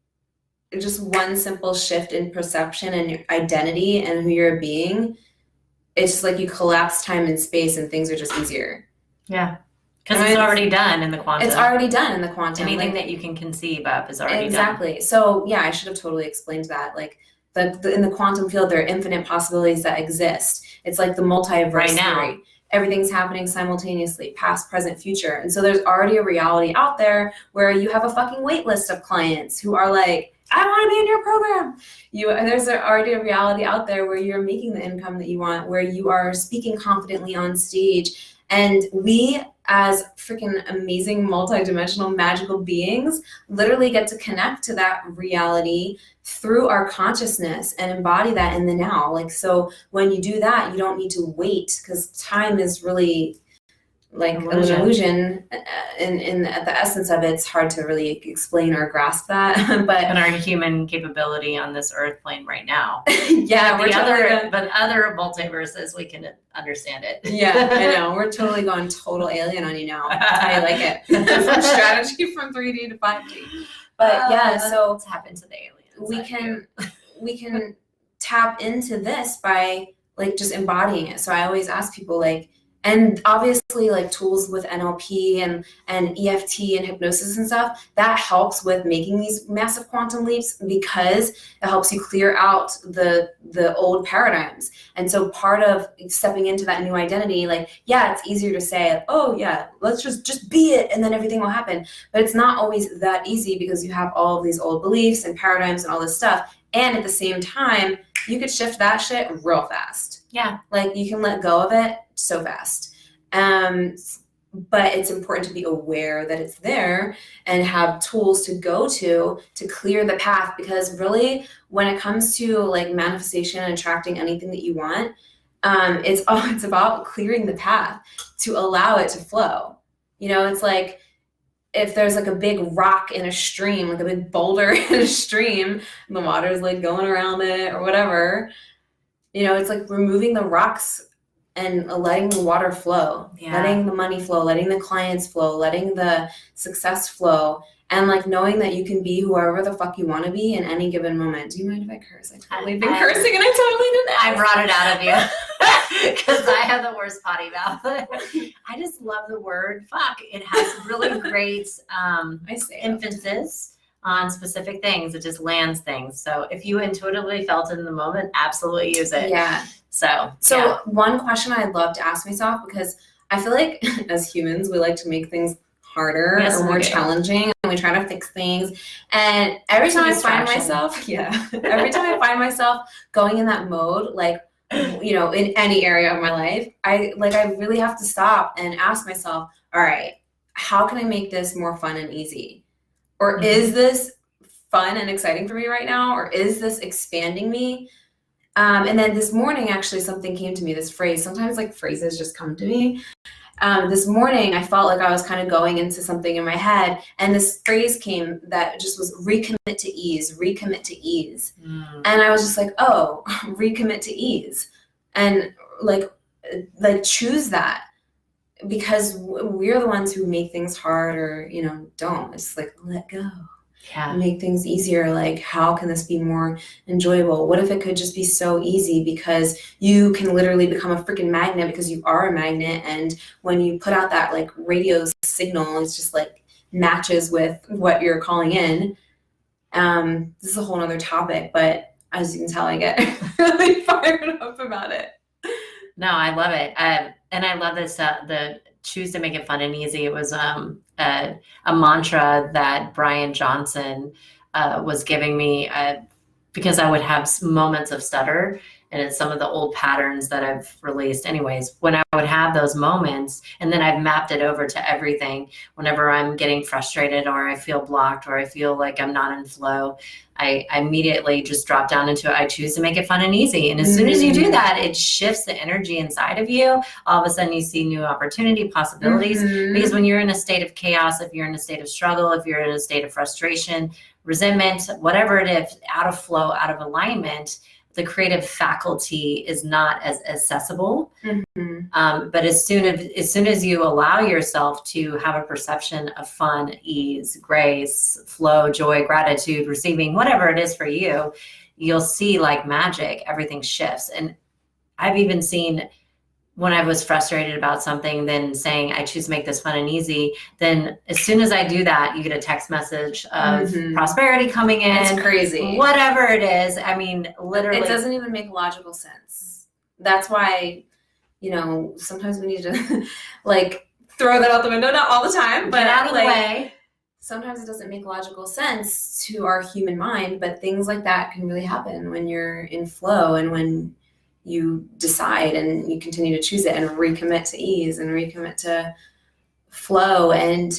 just one simple shift in perception and your identity and who you're being, it's just like you collapse time and space and things are just easier. Yeah. Because it's already done in the quantum. It's already done in the quantum. Anything that you can conceive of is already done. Exactly. So yeah, I should have totally explained that. Like in the quantum field, there are infinite possibilities that exist. It's like the multiverse right now. theory. Everything's happening simultaneously, past, present, future. And so there's already a reality out there where you have a fucking wait list of clients who are like, I want to be in your program. And there's already a reality out there where you're making the income that you want, where you are speaking confidently on stage. And we, as freaking amazing, multidimensional, magical beings, literally get to connect to that reality through our consciousness and embody that in the now. Like, so when you do that, you don't need to wait, because time is really like an illusion. In at the essence of it, it's hard to really explain or grasp that. But and our human capability on this earth plane right now. Yeah, but other multiverses, we can understand it. Yeah, I know. We're totally going total alien on you now. That's how you like it. From strategy from 3D to 5D. But yeah, so let's tap into the aliens. We can tap into this by like just embodying it. So I always ask people like, and obviously like tools with NLP and EFT and hypnosis and stuff, that helps with making these massive quantum leaps, because it helps you clear out the old paradigms. And so part of stepping into that new identity, like, yeah, it's easier to say, oh yeah, let's just be it and then everything will happen. But it's not always that easy, because you have all of these old beliefs and paradigms and all this stuff. And at the same time, you could shift that shit real fast. Yeah. Like you can let go of it so fast. But it's important to be aware that it's there and have tools to go to clear the path, because really when it comes to like manifestation and attracting anything that you want, it's about clearing the path to allow it to flow. You know, it's like if there's like a big rock in a stream, like a big boulder in a stream, and the water's like going around it or whatever, you know, it's like removing the rocks and letting the water flow, letting the money flow, letting the clients flow, letting the success flow, and like knowing that you can be whoever the fuck you want to be in any given moment. Do you mind if I curse? I've totally been cursing and I totally didn't. I brought it out of you because I have the worst potty mouth. I just love the word fuck. It has really great emphasis on specific things. It just lands things. So if you intuitively felt it in the moment, absolutely use it. Yeah. So yeah. One question I'd love to ask myself, because I feel like as humans, we like to make things harder or more challenging, and we try to fix things. And every time I find myself, every time I find myself going in that mode, like, you know, in any area of my life, I really have to stop and ask myself, all right, how can I make this more fun and easy? Or is this fun and exciting for me right now? Or is this expanding me? And then this morning, actually, something came to me, this phrase. Sometimes like phrases just come to me. This morning, I felt like I was kind of going into something in my head, and this phrase came that just was recommit to ease, recommit to ease. And I was just like, oh, recommit to ease. And like choose that, because we're the ones who make things hard or, you know, don't. It's like, let go. Yeah. Make things easier. Like, how can this be more enjoyable? What if it could just be so easy, because you can literally become a freaking magnet, because you are a magnet. And when you put out that like radio signal, it's just like matches with what you're calling in. This is a whole nother topic, but as you can tell, I get really fired up about it. No, I love it. And I love this, the choose to make it fun and easy. It was a mantra that Brian Johnson was giving me, because I would have moments of stutter, and it's some of the old patterns that I've released. Anyways, when I would have those moments, and then I've mapped it over to everything. Whenever I'm getting frustrated, or I feel blocked, or I feel like I'm not in flow, I immediately just drop down into it. I choose to make it fun and easy. And as soon as you do that, it shifts the energy inside of you. All of a sudden you see new opportunity, possibilities. Because when you're in a state of chaos, if you're in a state of struggle, if you're in a state of frustration, resentment, whatever it is, out of flow, out of alignment, the creative faculty is not as accessible. But as soon as you allow yourself to have a perception of fun, ease, grace, flow, joy, gratitude, receiving, whatever it is for you, you'll see like magic, everything shifts. And I've even seen when I was frustrated about something, then saying, I choose to make this fun and easy. Then as soon as I do that, you get a text message of prosperity coming in. It's crazy. Whatever it is. I mean, literally. It doesn't even make logical sense. That's why, sometimes we need to like throw that out the window, not all the time, but get out of the way. Sometimes it doesn't make logical sense to our human mind, but things like that can really happen when you're in flow and when you decide and you continue to choose it and recommit to ease and recommit to flow. And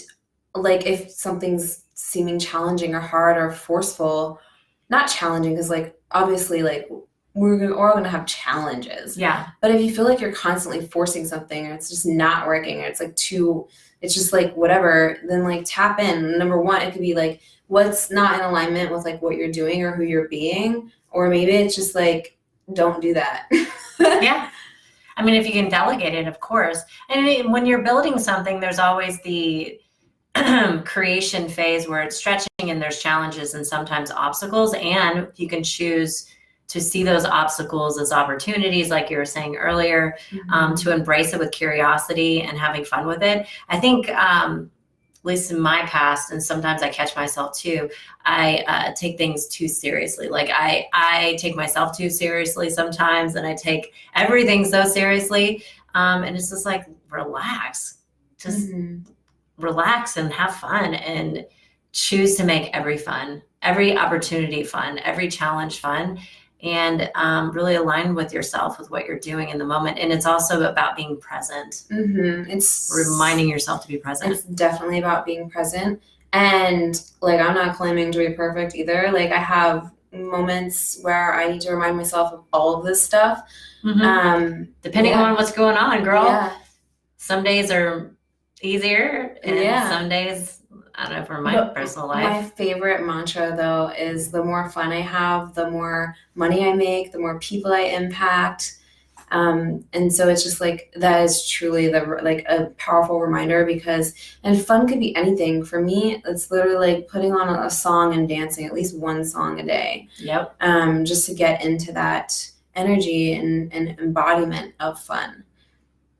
like if something's seeming challenging or hard or forceful, not challenging, because like obviously like we're all going to have challenges. Yeah. But if you feel like you're constantly forcing something or it's just not working or it's just like whatever, then like tap in. Number one, it could be like what's not in alignment with like what you're doing or who you're being, or maybe it's just like, don't do that. Yeah. I mean, if you can delegate it, of course. And when you're building something, there's always the creation phase where it's stretching and there's challenges and sometimes obstacles. And you can choose to see those obstacles as opportunities, like you were saying earlier, to embrace it with curiosity and having fun with it. I think, at least in my past, and sometimes I catch myself too, I take things too seriously. Like I take myself too seriously sometimes, and I take everything so seriously. And it's just like, relax, just relax and have fun and choose to make every opportunity fun, every challenge fun, and really align with yourself, with what you're doing in the moment. And it's also about being present. It's reminding yourself to be present. It's definitely about being present. And like, I'm not claiming to be perfect either. Like I have moments where I need to remind myself of all of this stuff. Depending on what's going on, girl. Yeah. Some days are easier and some days, I don't know, for my personal life. My favorite mantra though is the more fun I have, the more money I make, the more people I impact. And so it's just like, that is truly like a powerful reminder and fun could be anything. For me, it's literally like putting on a song and dancing, at least one song a day. Yep. Just to get into that energy and embodiment of fun.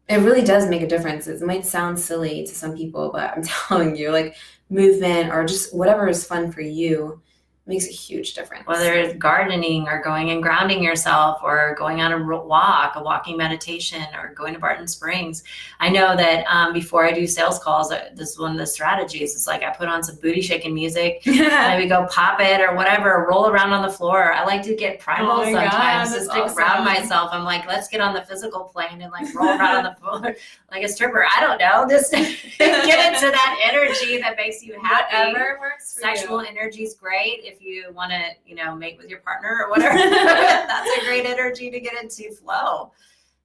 It really does make a difference. It might sound silly to some people, but I'm telling you, like movement or just whatever is fun for you makes a huge difference. Whether it's gardening or going and grounding yourself or going on a walking meditation or going to Barton Springs. I know that before I do sales calls, this is one of the strategies. It's like I put on some booty shaking music, maybe go pop it or whatever, roll around on the floor. I like to get primal sometimes just to ground myself. I'm like, let's get on the physical plane and like roll around on the floor like a stripper. I don't know, just get into that energy that makes you happy. Whatever works for Sexual energy is great. If you want to, mate with your partner or whatever, that's a great energy to get into flow.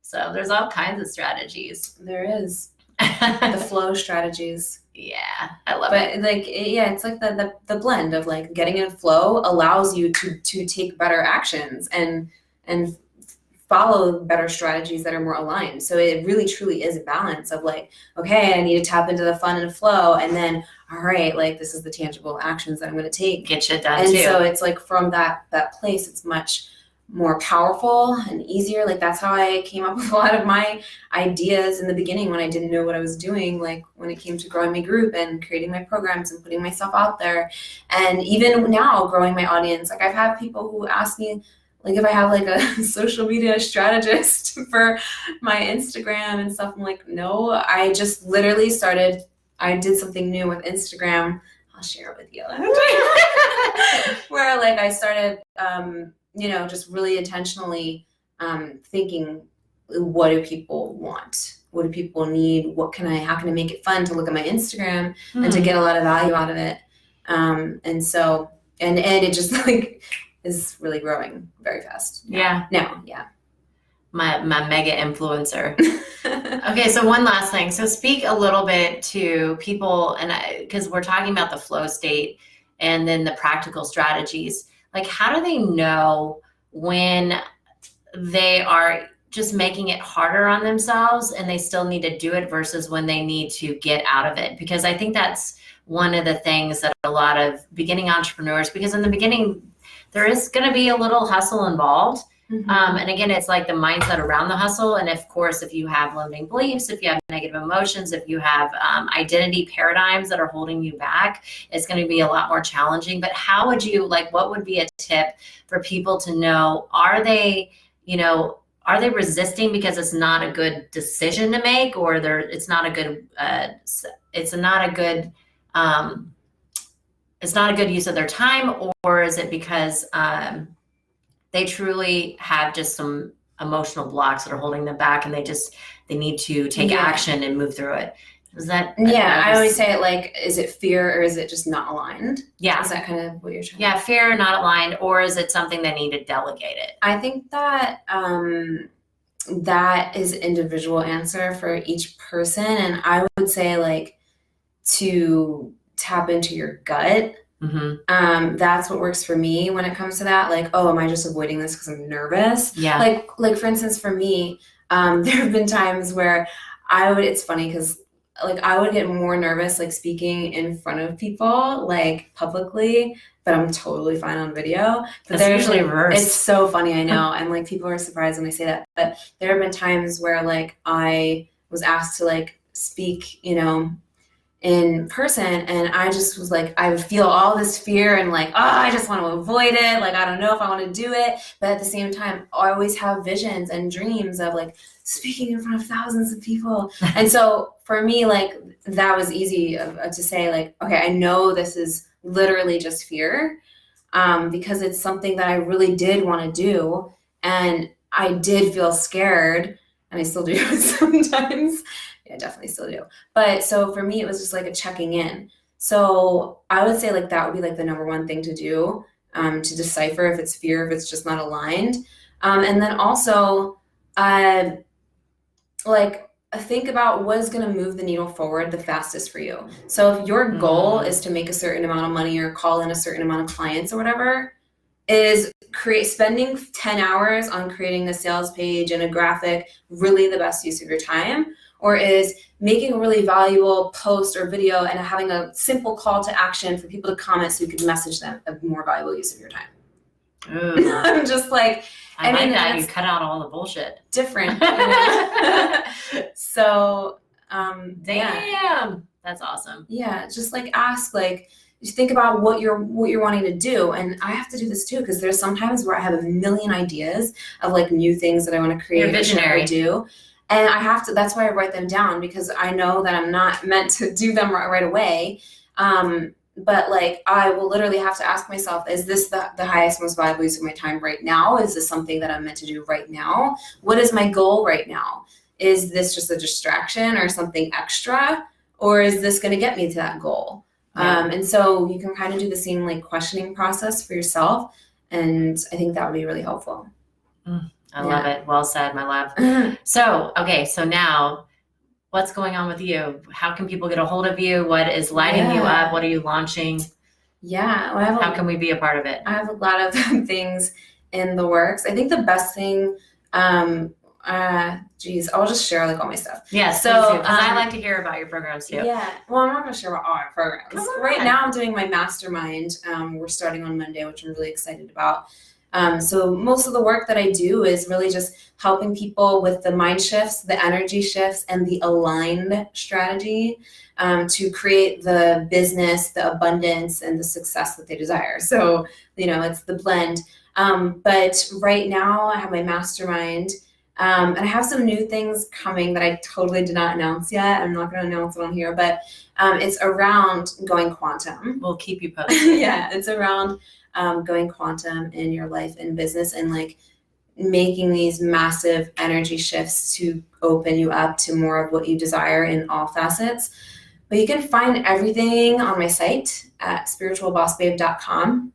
So there's all kinds of strategies. There is the flow strategies. Yeah, I love it. But like, it's like the blend of like getting in flow allows you to take better actions and follow better strategies that are more aligned. So it really truly is a balance of like, okay, I need to tap into the fun and flow, and then all right, like this is the tangible actions that I'm going to take. Get shit done and too. So it's like from that place, it's much more powerful and easier. Like that's how I came up with a lot of my ideas in the beginning when I didn't know what I was doing, like when it came to growing my group and creating my programs and putting myself out there. And even now growing my audience, like I've had people who ask me, like if I have like a social media strategist for my Instagram and stuff, I'm like, no, I just literally I did something new with Instagram I'll share it with you. Where like I started, just really intentionally thinking, what do people want? What do people need? How can I make it fun to look at my Instagram and to get a lot of value out of it? And so, and it just like is really growing very fast. Yeah. Now, yeah. My mega influencer. Okay, so one last thing. So speak a little bit to people, and because we're talking about the flow state and then the practical strategies. Like, how do they know when they are just making it harder on themselves and they still need to do it versus when they need to get out of it? Because I think that's one of the things that a lot of beginning entrepreneurs, because in the beginning, there is going to be a little hustle involved. And again, it's like the mindset around the hustle. And of course, if you have limiting beliefs, if you have negative emotions, if you have identity paradigms that are holding you back, it's going to be a lot more challenging. But how would you, like, what would be a tip for people to know, are they resisting because it's not a good decision to make, or it's not a good use of their time, or is it because they truly have just some emotional blocks that are holding them back and they need to take action and move through it? Is that? Yeah, I always say it like, is it fear or is it just not aligned? Yeah. Is that kind of what you're trying? Yeah, fear, not aligned, or is it something they need to delegate it? I think that that is individual answer for each person. And I would say like to tap into your gut. That's what works for me when it comes to that. Like, oh, am I just avoiding this because I'm nervous? Yeah. Like for instance, for me, there have been times where it's funny because like I would get more nervous like speaking in front of people like publicly, but I'm totally fine on video. But That's usually reversed. It's so funny, I know. And like people are surprised when I say that. But there have been times where like I was asked to like speak, in person, and I just was like, I would feel all this fear and like, I just want to avoid it. Like, I don't know if I want to do it. But at the same time, I always have visions and dreams of like speaking in front of thousands of people. And so for me, like that was easy to say like, okay, I know this is literally just fear, because it's something that I really did want to do. And I did feel scared, and I still do sometimes. I definitely still do. But so for me, it was just like a checking in. So I would say like that would be like the number one thing to do, to decipher if it's fear, if it's just not aligned. And then also think about what is going to move the needle forward the fastest for you. So if your goal is to make a certain amount of money or call in a certain amount of clients or whatever, is spending 10 hours on creating a sales page and a graphic really the best use of your time? Or is making a really valuable post or video and having a simple call to action for people to comment so you can message them a more valuable use of your time? I'm just like, I like that. You cut out all the bullshit. Different. So, damn, that's awesome. Yeah, just like ask, like, you think about what you're wanting to do. And I have to do this too, because there's sometimes where I have a million ideas of like new things that I want to create. You're visionary. Do. And that's why I write them down, because I know that I'm not meant to do them right away. But like, I will literally have to ask myself, is this the highest, most valuable use of my time right now? Is this something that I'm meant to do right now? What is my goal right now? Is this just a distraction or something extra? Or is this going to get me to that goal? Yeah. And so you can kind of do the same like questioning process for yourself. And I think that would be really helpful. I love it. Well said, my love. So now what's going on with you? How can people get a hold of you? What is lighting you up? What are you launching? Yeah. Well, how can we be a part of it? I have a lot of things in the works. I think the best thing, I'll just share like all my stuff. Yeah. So I like to hear about your programs too. Yeah. Well, I'm not going to share about all our programs. Right now I'm doing my mastermind. We're starting on Monday, which I'm really excited about. So most of the work that I do is really just helping people with the mind shifts, the energy shifts, and the aligned strategy to create the business, the abundance, and the success that they desire. So, it's the blend. But right now I have my mastermind. And I have some new things coming that I totally did not announce yet. I'm not going to announce it on here, but it's around going quantum. We'll keep you posted. Yeah, it's around going quantum in your life and business, and like making these massive energy shifts to open you up to more of what you desire in all facets. But you can find everything on my site at spiritualbossbabe.com.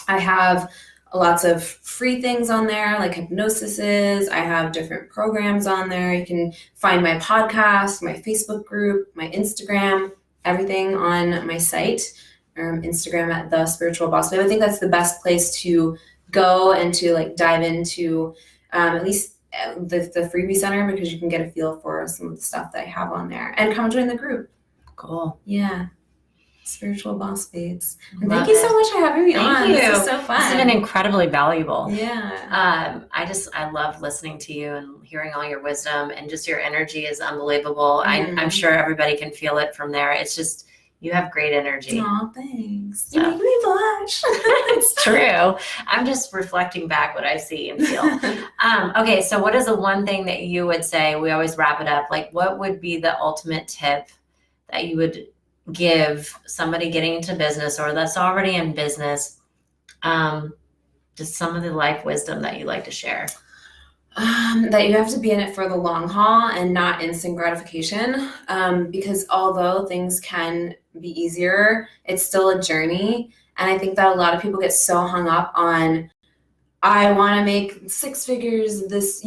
I have lots of free things on there, like hypnosis. I have different programs on there. You can find my podcast, my Facebook group, my Instagram, everything on my site, Instagram at The Spiritual Boss Babe. I think that's the best place to go and to like dive into at least the freebie center, because you can get a feel for some of the stuff that I have on there, and come join the group. Cool. Yeah. Spiritual Boss Babes. And thank you so much for having me on. Thank you. This is so fun. It's been incredibly valuable. Yeah. I love listening to you and hearing all your wisdom, and just your energy is unbelievable. I'm sure everybody can feel it from there. It's just, you have great energy. Aw, thanks. So. You make me blush. It's true. I'm just reflecting back what I see and feel. Okay, so what is the one thing that you would say, we always wrap it up, like what would be the ultimate tip that you would give somebody getting into business or that's already in business, just some of the life wisdom that you like to share? That you have to be in it for the long haul and not instant gratification, because although things can be easier, it's still a journey. And I think that a lot of people get so hung up on, I want to make 6 figures this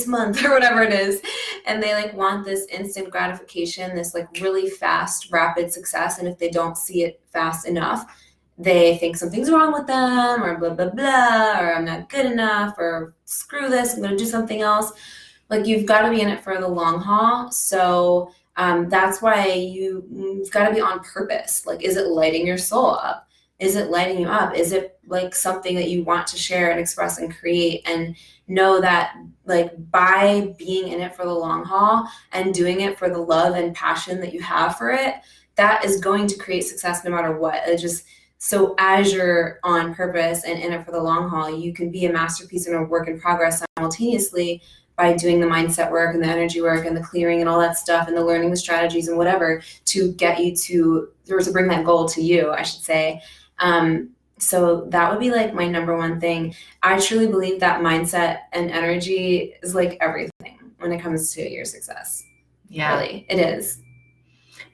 month or whatever it is. And they like want this instant gratification, this like really fast, rapid success. And if they don't see it fast enough, they think something's wrong with them, or blah, blah, blah, or I'm not good enough, or screw this, I'm going to do something else. Like, you've got to be in it for the long haul. So that's why you've got to be on purpose. Like, is it lighting your soul up? Is it lighting you up? Is it like something that you want to share and express and create? And know that like by being in it for the long haul and doing it for the love and passion that you have for it, that is going to create success no matter what. It just, so as you're on purpose and in it for the long haul, you can be a masterpiece and a work in progress simultaneously by doing the mindset work and the energy work and the clearing and all that stuff and the learning the strategies and whatever to get you to, or to bring that goal to you, I should say. So that would be like my number one thing. I truly believe that mindset and energy is like everything when it comes to your success. Yeah, really, it is.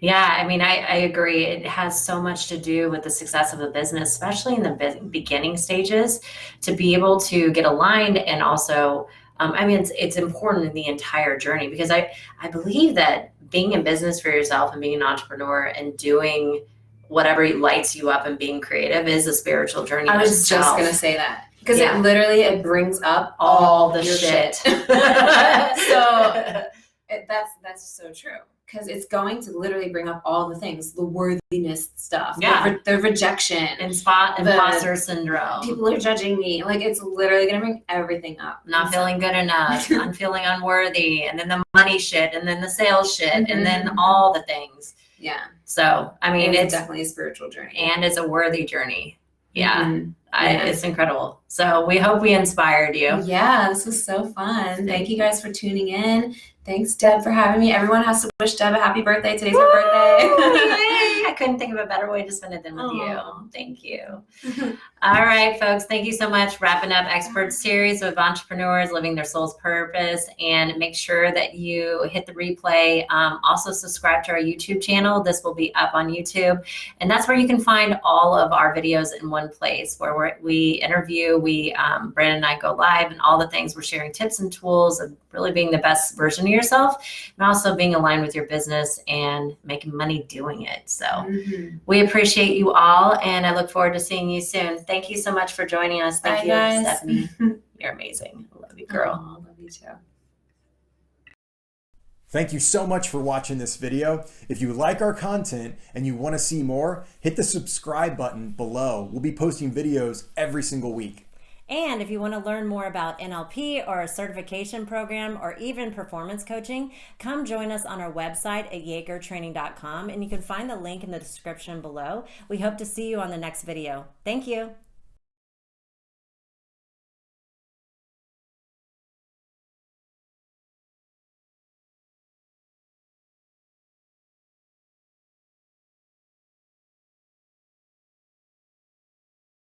Yeah, I mean, I agree. It has so much to do with the success of a business, especially in the beginning stages, to be able to get aligned. And also, I mean, it's important in the entire journey, because I believe that being in business for yourself and being an entrepreneur and doing whatever lights you up and being creative is a spiritual journey. I was just going to say that, because Yeah. it brings up all the your shit. So that's so true, because it's going to literally bring up all the things, the worthiness stuff, Yeah. the rejection, Imposter syndrome. people are judging me. Like, it's literally going to bring everything up. Not feeling good enough. I'm feeling unworthy. And then the money shit, and then the sales shit, and then all the things. Yeah. So, I mean, it's it's definitely a spiritual journey. And it's a worthy journey. Yeah. Mhm. It's incredible. So we hope we inspired you. Yeah, this was so fun. Thank you guys for tuning in. Thanks, Deb, for having me. Everyone has to wish Deb a happy birthday. Today's her birthday. Yay! I couldn't think of a better way to spend it than with you. Thank you. All right, folks. Thank you so much. Wrapping up Expert Series with entrepreneurs living their soul's purpose. And make sure that you hit the replay. Also subscribe to our YouTube channel. This will be up on YouTube. And that's where you can find all of our videos in one place, where we interview, Brandon and I go live, and all the things. We're sharing tips and tools of really being the best version of yourself, and also being aligned with your business and making money doing it. So we appreciate you all, and I look forward to seeing you soon. Thank you so much for joining us. Thank you, guys. Stephanie. You're amazing. I love you, girl. Oh, love you too. Thank you so much for watching this video. If you like our content and you want to see more, hit the subscribe button below. We'll be posting videos every single week. And if you want to learn more about NLP or a certification program or even performance coaching, come join us on our website at yagertraining.com, and you can find the link in the description below. We hope to see you on the next video. Thank you.